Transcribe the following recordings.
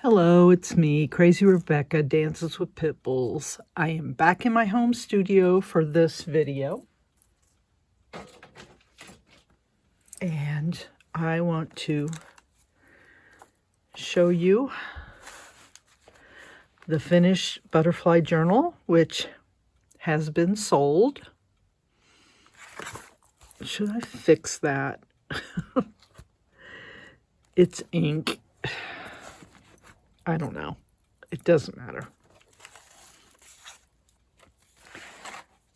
Hello, it's me, Crazy Rebecca, Dances with Pitbulls. I am back in my home studio for this video. And I want to show you the finished butterfly journal, which has been sold. Should I fix that? It's ink. I don't know. It doesn't matter.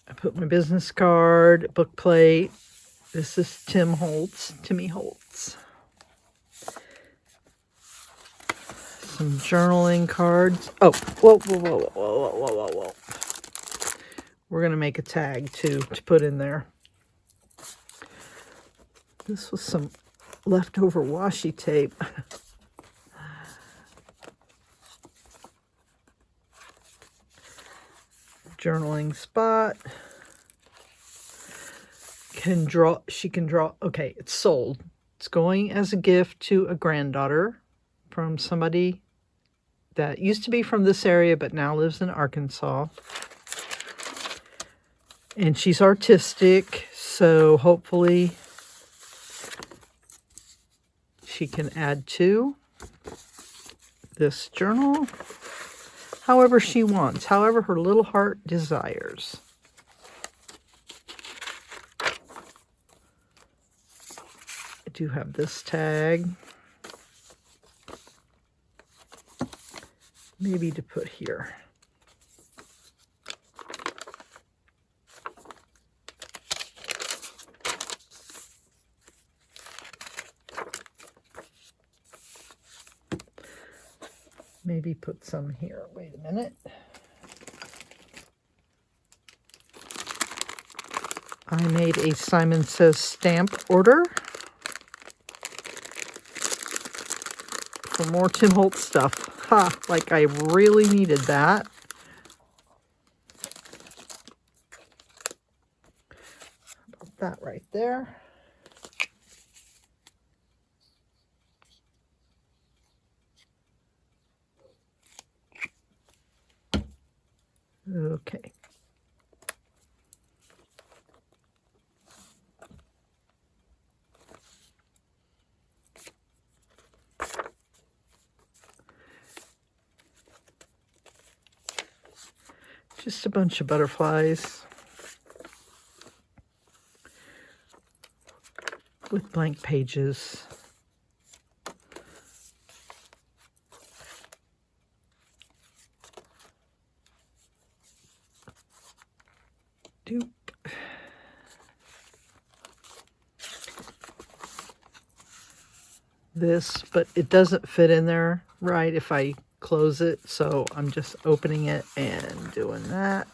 I put my business card, book plate. This is Timmy Holtz. Some journaling cards. Oh, whoa. We're going to make a tag too to put in there. This was some leftover washi tape. Journaling spot. She can draw. Okay, it's sold. It's going as a gift to a granddaughter from somebody that used to be from this area but now lives in Arkansas. And she's artistic, so hopefully she can add to this journal however she wants, however her little heart desires. I do have this tag, maybe to put here. Maybe put some here. Wait a minute. I made a Simon Says stamp order for more Tim Holtz stuff. Ha! Like I really needed that. Put that right there. Okay. Just a bunch of butterflies with blank pages. Doop. This, but it doesn't fit in there right if I close it, so I'm just opening it and doing that.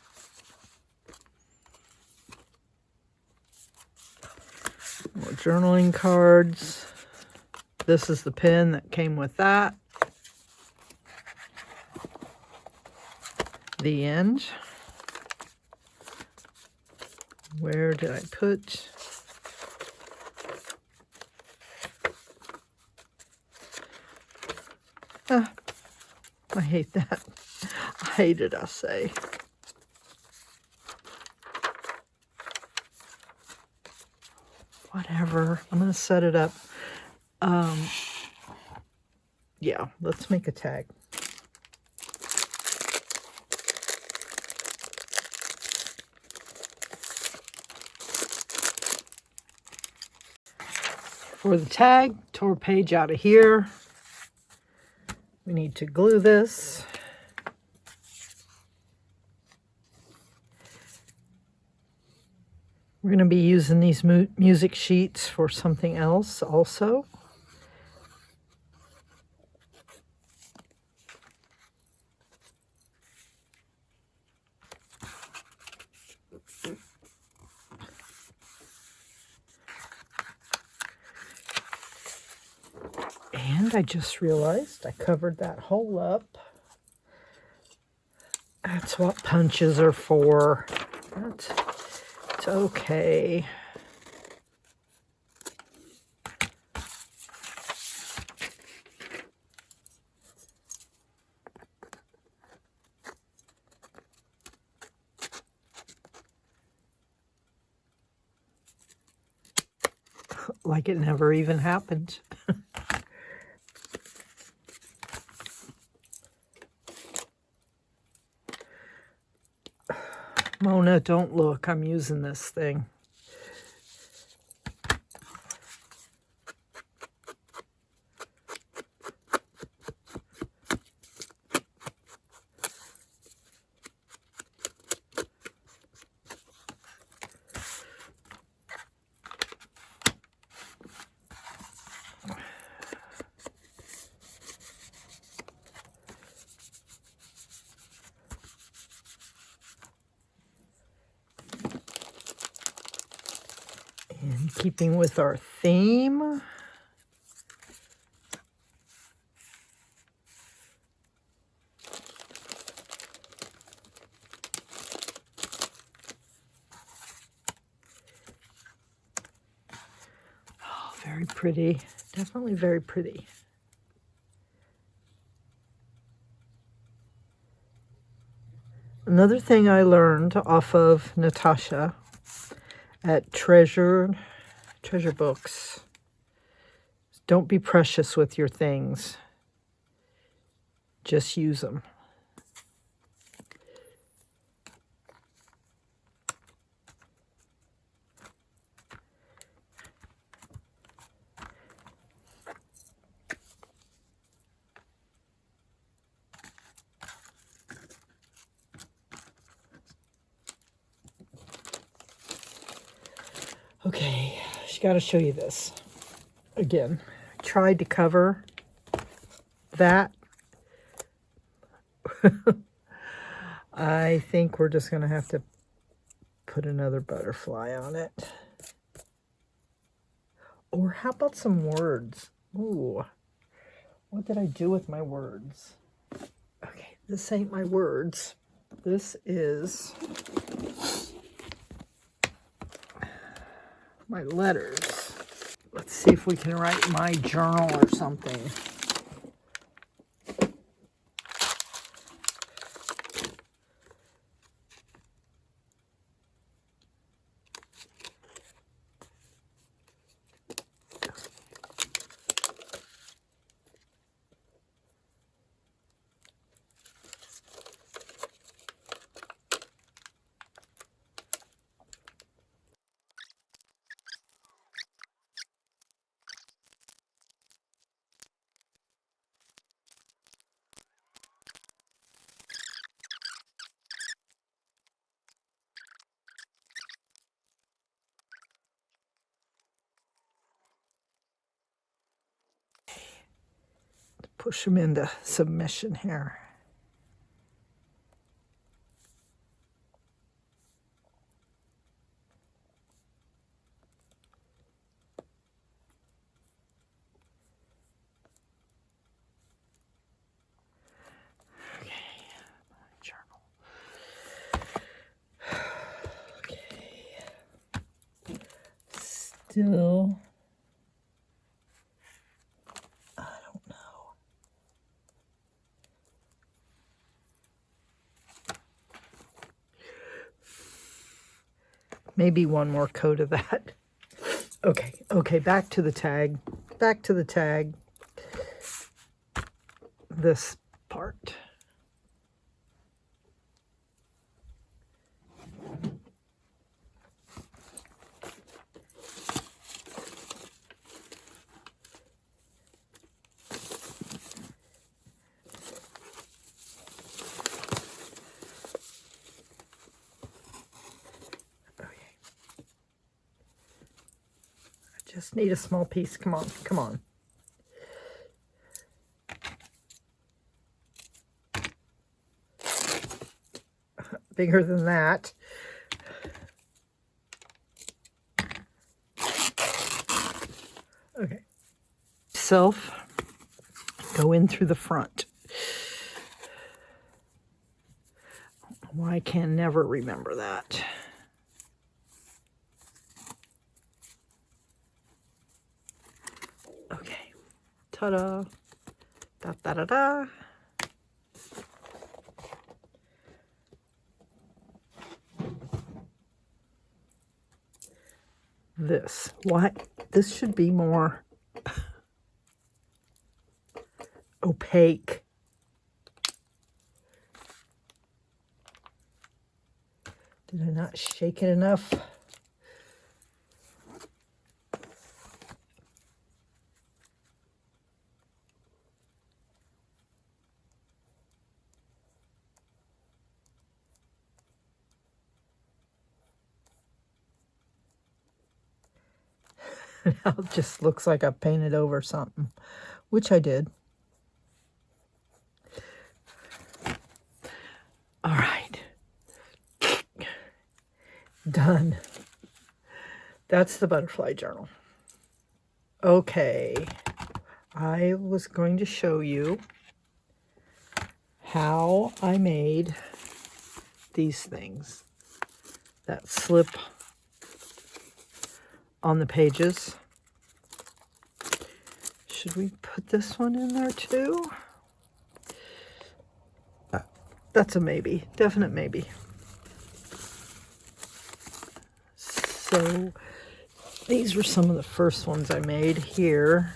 More journaling cards. This is the pen that came with that. The end. Where did I put? I hate that. I hate it, I say. Whatever. I'm going to set it up. Yeah, let's make a tag. For the tag, tore a page out of here. We need to glue this. We're going to be using these music sheets for something else also. And I just realized I covered that hole up. That's what punches are for. It's okay. like it never even happened. Mona, don't look. I'm using this thing. And keeping with our theme, oh, very pretty, definitely very pretty. Another thing I learned off of Natasha at Treasure Books, don't be precious with your things. Just use them. Okay, I got to show you this. Again, I tried to cover that. I think we're just going to have to put another butterfly on it. Or how about some words? Ooh, what did I do with my words? Okay, this ain't my words. This is my letters. Let's see if we can write my journal or something. Push them into submission here. Okay, my journal. Okay. Still, I don't know. Maybe one more coat of that. Okay, back to the tag. Back to the tag. This part. Just need a small piece. Come on, come on. Bigger than that. Okay. Go in through the front. Why I can never remember that. Okay. Ta-da. Da-da-da-da. This. Why this should be more opaque. Did I not shake it enough? Now it just looks like I painted over something, which I did. All right. Done. That's the butterfly journal. Okay. I was going to show you how I made these things that slip on the pages. Should we put this one in there too? That's a maybe, definite maybe. So these were some of the first ones I made here.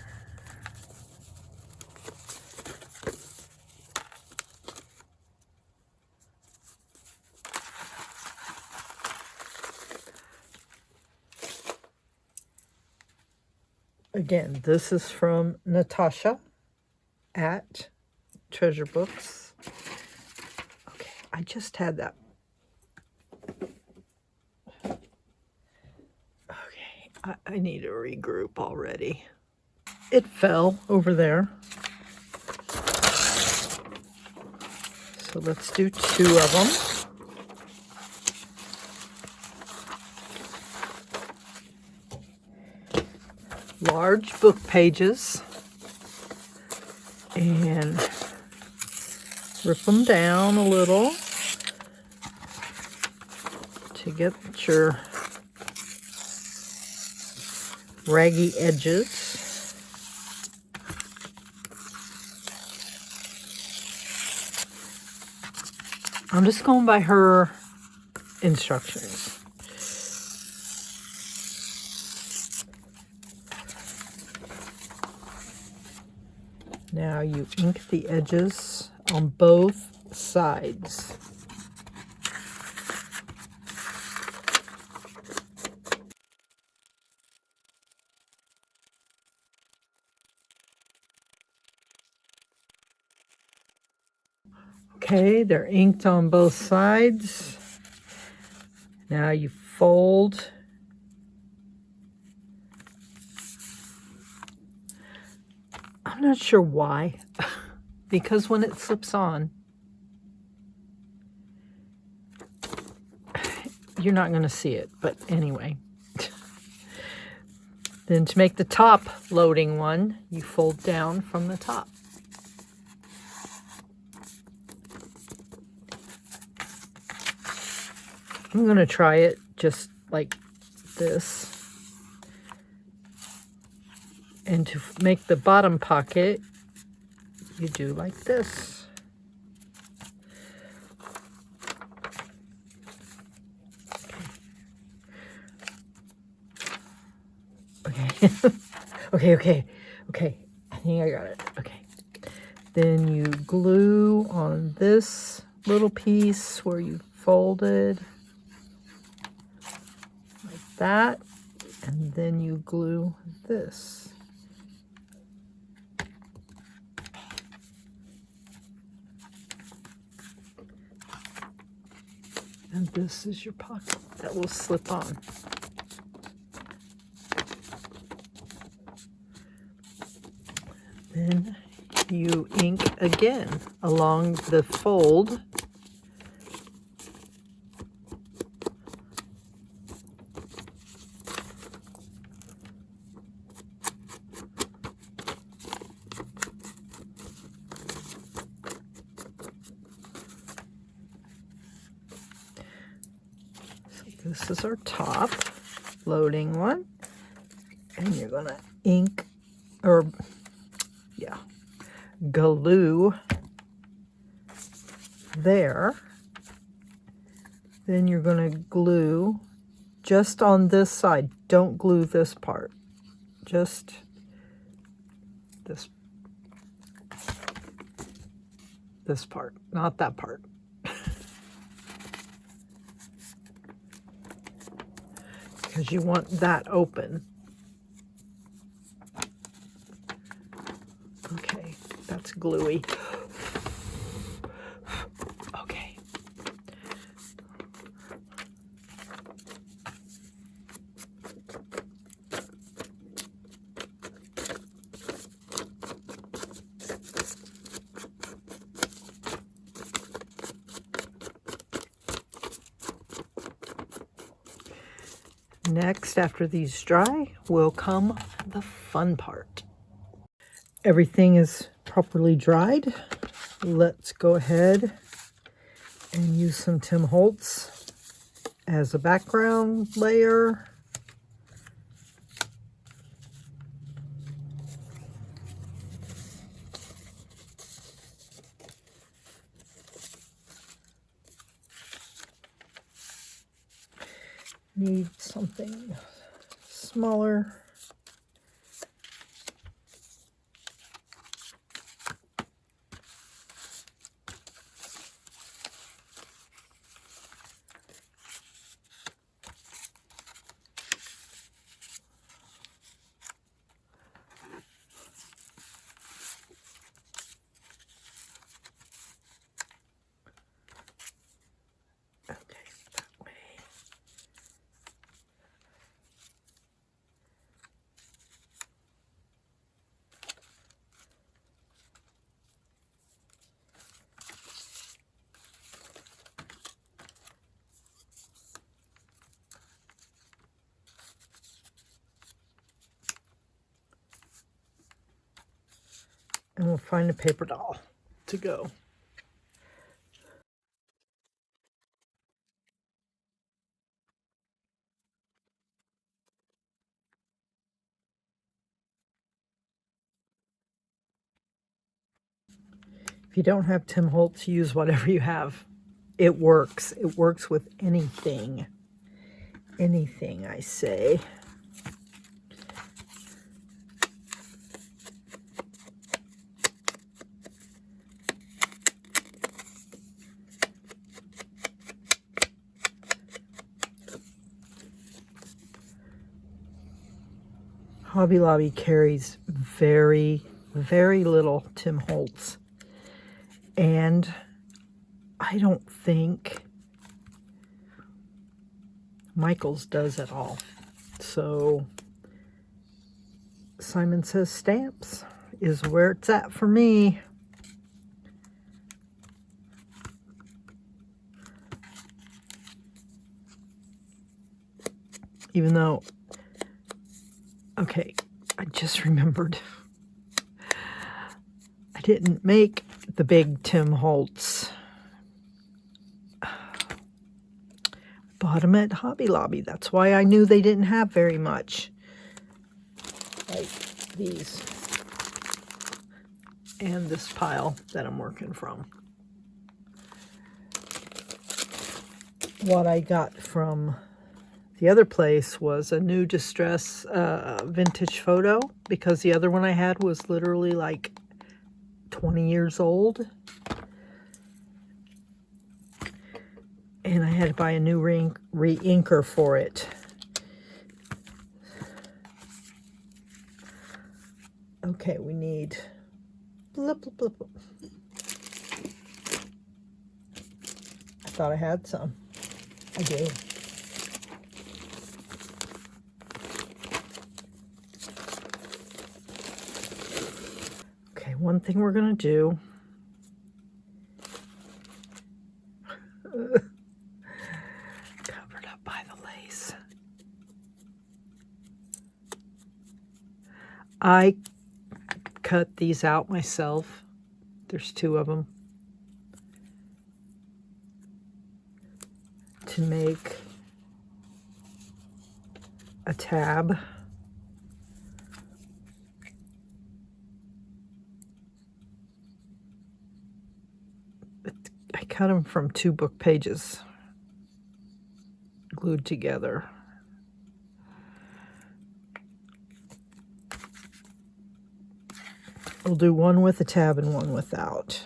Again, this is from Natasha at Treasure Books. Okay, I just had that. Okay, I need to regroup already. It fell over there. So let's do 2 of them. Large book pages, and rip them down a little to get your raggy edges. I'm just going by her instructions. Now you ink the edges on both sides. Okay, they're inked on both sides. Now you fold. I'm not sure why, because when it slips on, you're not going to see it, but anyway. Then to make the top loading one, you fold down from the top. I'm going to try it just like this. And to make the bottom pocket, you do like this. Okay. Okay. I think I got it. Okay. Then you glue on this little piece where you folded like that, and then you glue this. And this is your pocket that will slip on. Then you ink again along the fold. This is our top loading one, and you're gonna ink, or yeah, glue there. Then you're gonna glue just on this side. Don't glue this part. just this part, not that part. Because you want that open. Okay, that's gluey. Okay. Next, after these dry, will come the fun part. Everything is properly dried. Let's go ahead and use some Tim Holtz as a background layer. Need something smaller. And we'll find a paper doll to go. If you don't have Tim Holtz, use whatever you have. It works. It works with anything. Anything, I say. Hobby Lobby carries very, very little Tim Holtz. And I don't think Michael's does at all. So Simon Says Stamps is where it's at for me. Even though, okay, I just remembered. I didn't make the big Tim Holtz. Bought them at Hobby Lobby. That's why I knew they didn't have very much. Like these. And this pile that I'm working from. What I got from the other place was a new distress vintage photo, because the other one I had was literally like 20 years old. And I had to buy a new re-inker for it. Okay, we need... Blip, blip, blip, blip. I thought I had some. I do. Okay, one thing we're going to do... Covered up by the lace. I cut these out myself. There's 2 of them. To make a tab. I cut them from 2 book pages glued together. We'll do one with a tab and one without.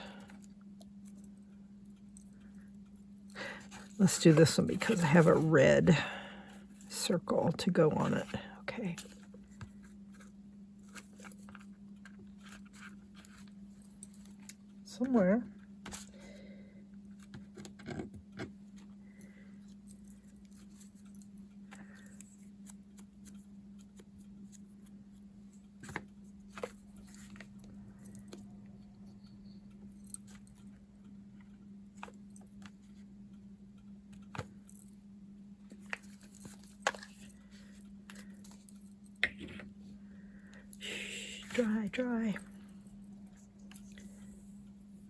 Let's do this one because I have a red circle to go on it. Okay. Somewhere. Dry, dry.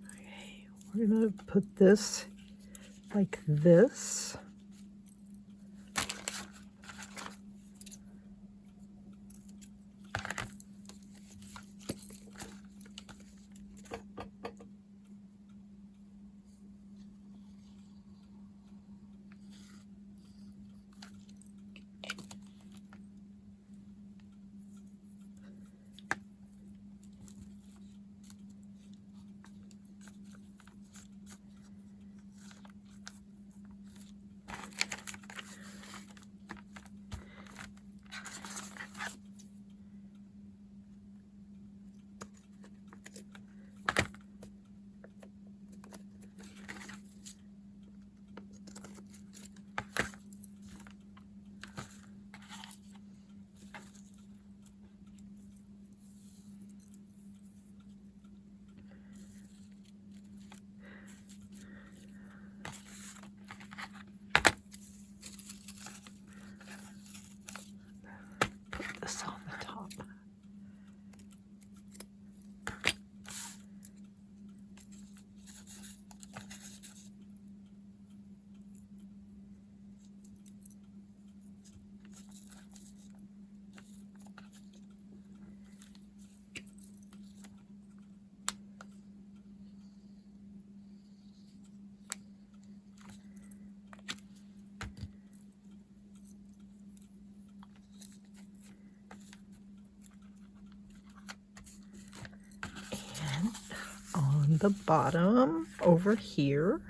Okay, we're going to put this like this. On the top. On the bottom over here,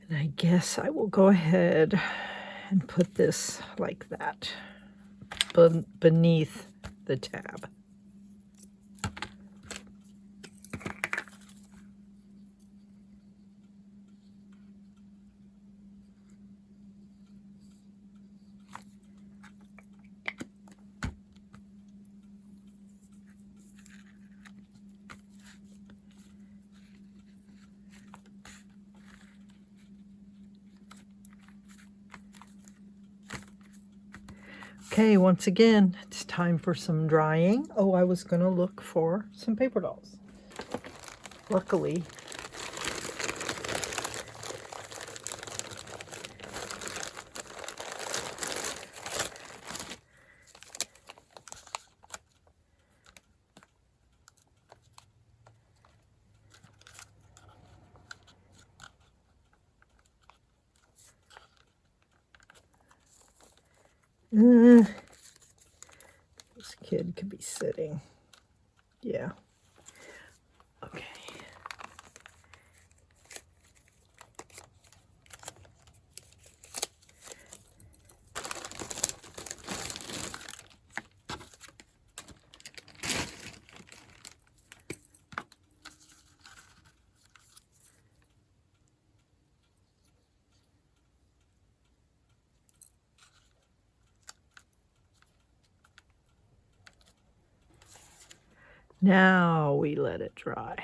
and I guess I will go ahead and put this like that beneath the tab. Okay, once again, it's time for some drying. Oh, I was going to look for some paper dolls. Luckily, this kid could be sitting. Yeah. Okay. Now we let it dry.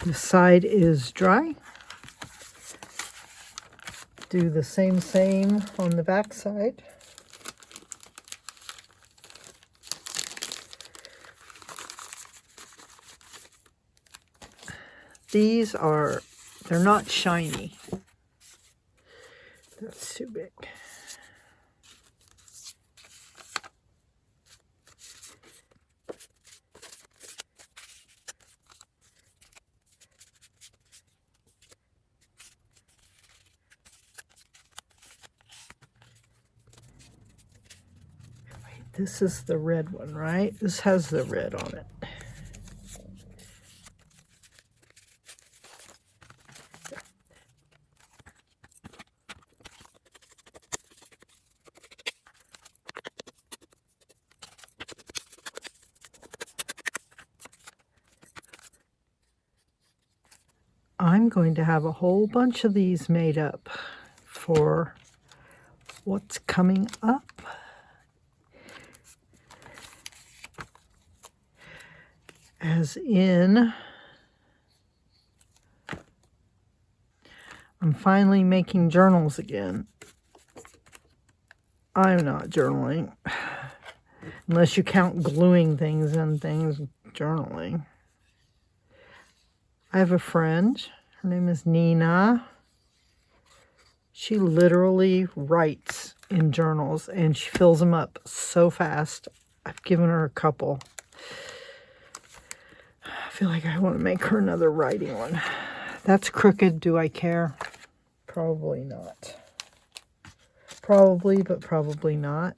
The side is dry. do the same on the back side. These are, they're not shiny. That's too big. This is the red one, right? This has the red on it. I'm going to have a whole bunch of these made up for what's coming up. As in, I'm finally making journals again. I'm not journaling, unless you count gluing things and things, journaling. I have a friend, her name is Nina. She literally writes in journals and she fills them up so fast. I've given her a couple. I feel like I want to make her another writing one. That's crooked. Do I care? Probably not. Probably, but probably not.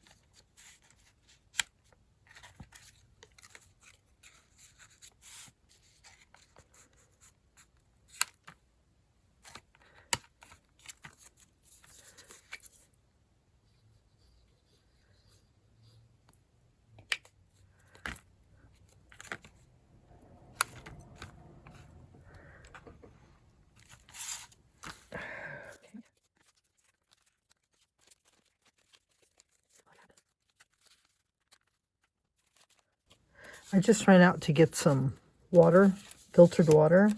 I just ran out to get some water, filtered water,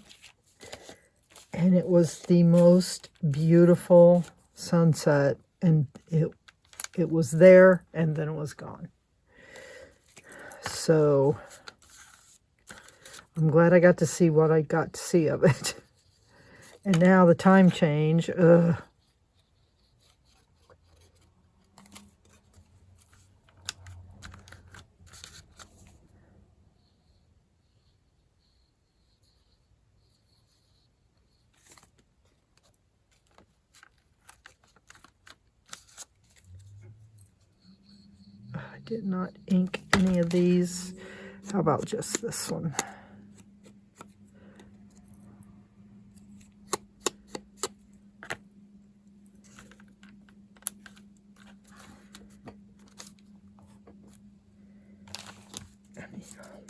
and it was the most beautiful sunset, and it was there and then it was gone. So I'm glad I got to see what I got to see of it. And now the time change, ugh. I did not ink any of these. How about just this one?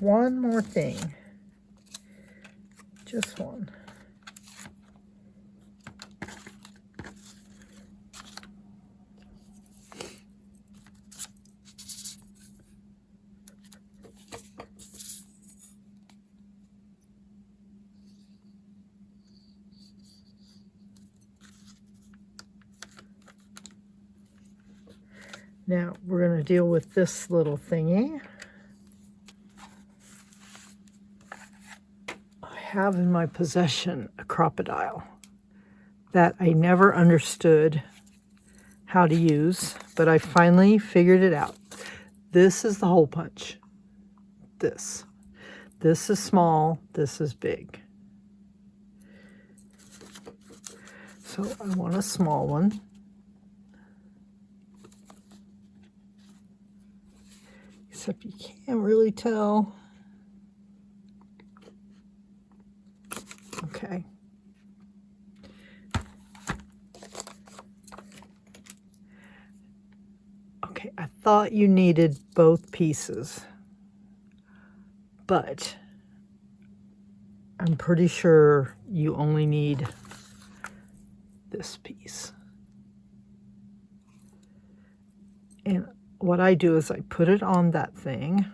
One more thing. Just one. Now we're going to deal with this little thingy. I have in my possession a crocodile that I never understood how to use, but I finally figured it out. This is the hole punch. This is small, this is big. So I want a small one. Except you can't really tell. Okay. Okay, I thought you needed both pieces, but I'm pretty sure you only need this piece. And what I do is I put it on that thing.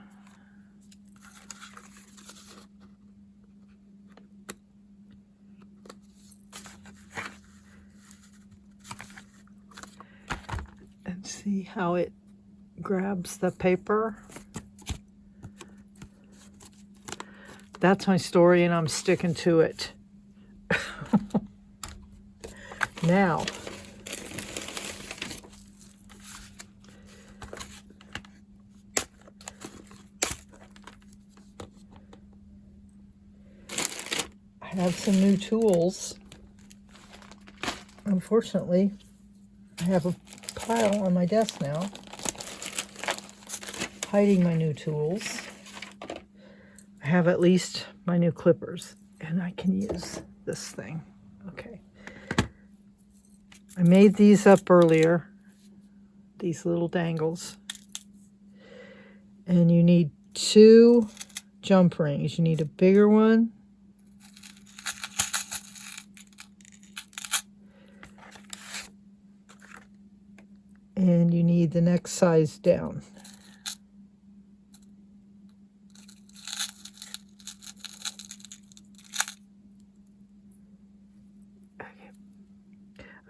See how it grabs the paper? That's my story, and I'm sticking to it. Now, I have some new tools. Unfortunately, I have a pile on my desk now, hiding my new tools. I have at least my new clippers, and I can use this thing. Okay. I made these up earlier, these little dangles. And you need 2 jump rings. You need a bigger one and you need the next size down.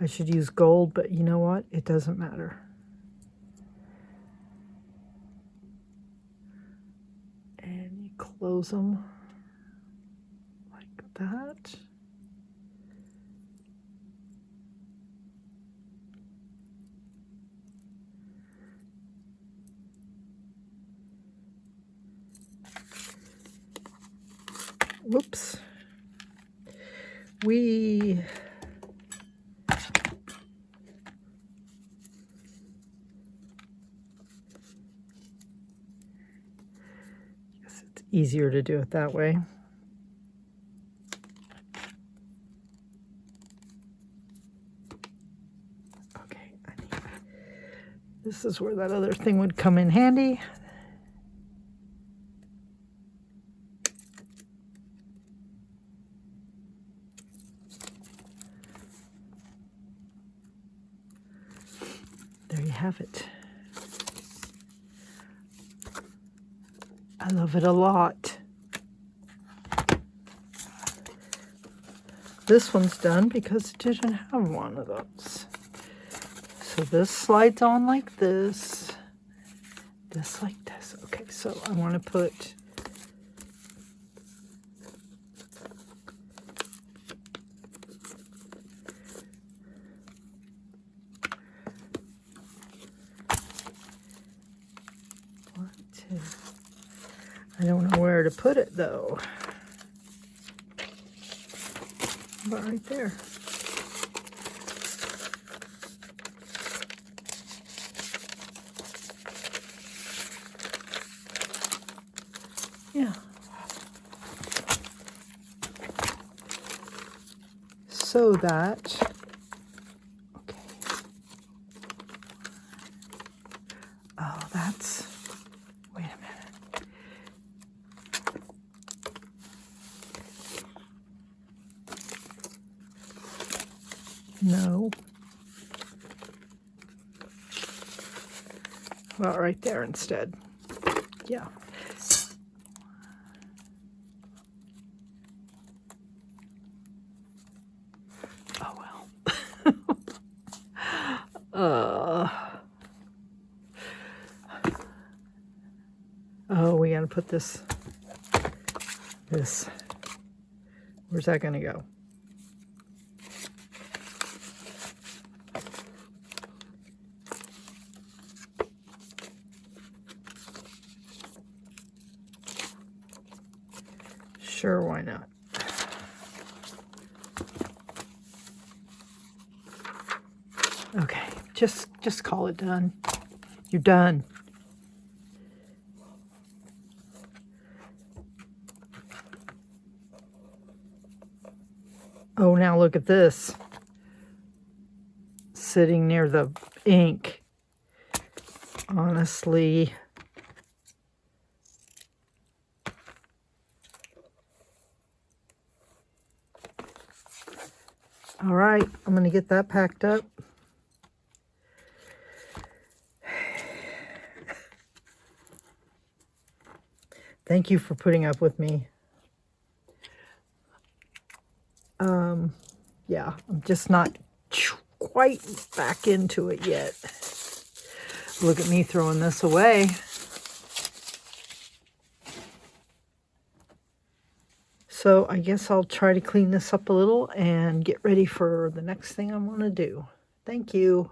I should use gold, but you know what? It doesn't matter. And you close them like that. Whoops. Easier to do it that way. Okay, this is where that other thing would come in handy. There you have it. I love it a lot. This one's done because it didn't have one of those. So this slides on like this. This like this. Okay, so I want to put I don't know where to put it though. About right there. Yeah. So that, okay. Oh, that's, wait a minute. No. Well, right there instead. Yeah. Oh, well. Oh, we gotta put this, where's that gonna go? Sure, why not? Okay, just call it done. You're done. Oh, now look at this. Sitting near the ink. Honestly. All right, I'm going to get that packed up. Thank you for putting up with me. Yeah, I'm just not quite back into it yet. Look at me throwing this away. So I guess I'll try to clean this up a little and get ready for the next thing I want to do. Thank you.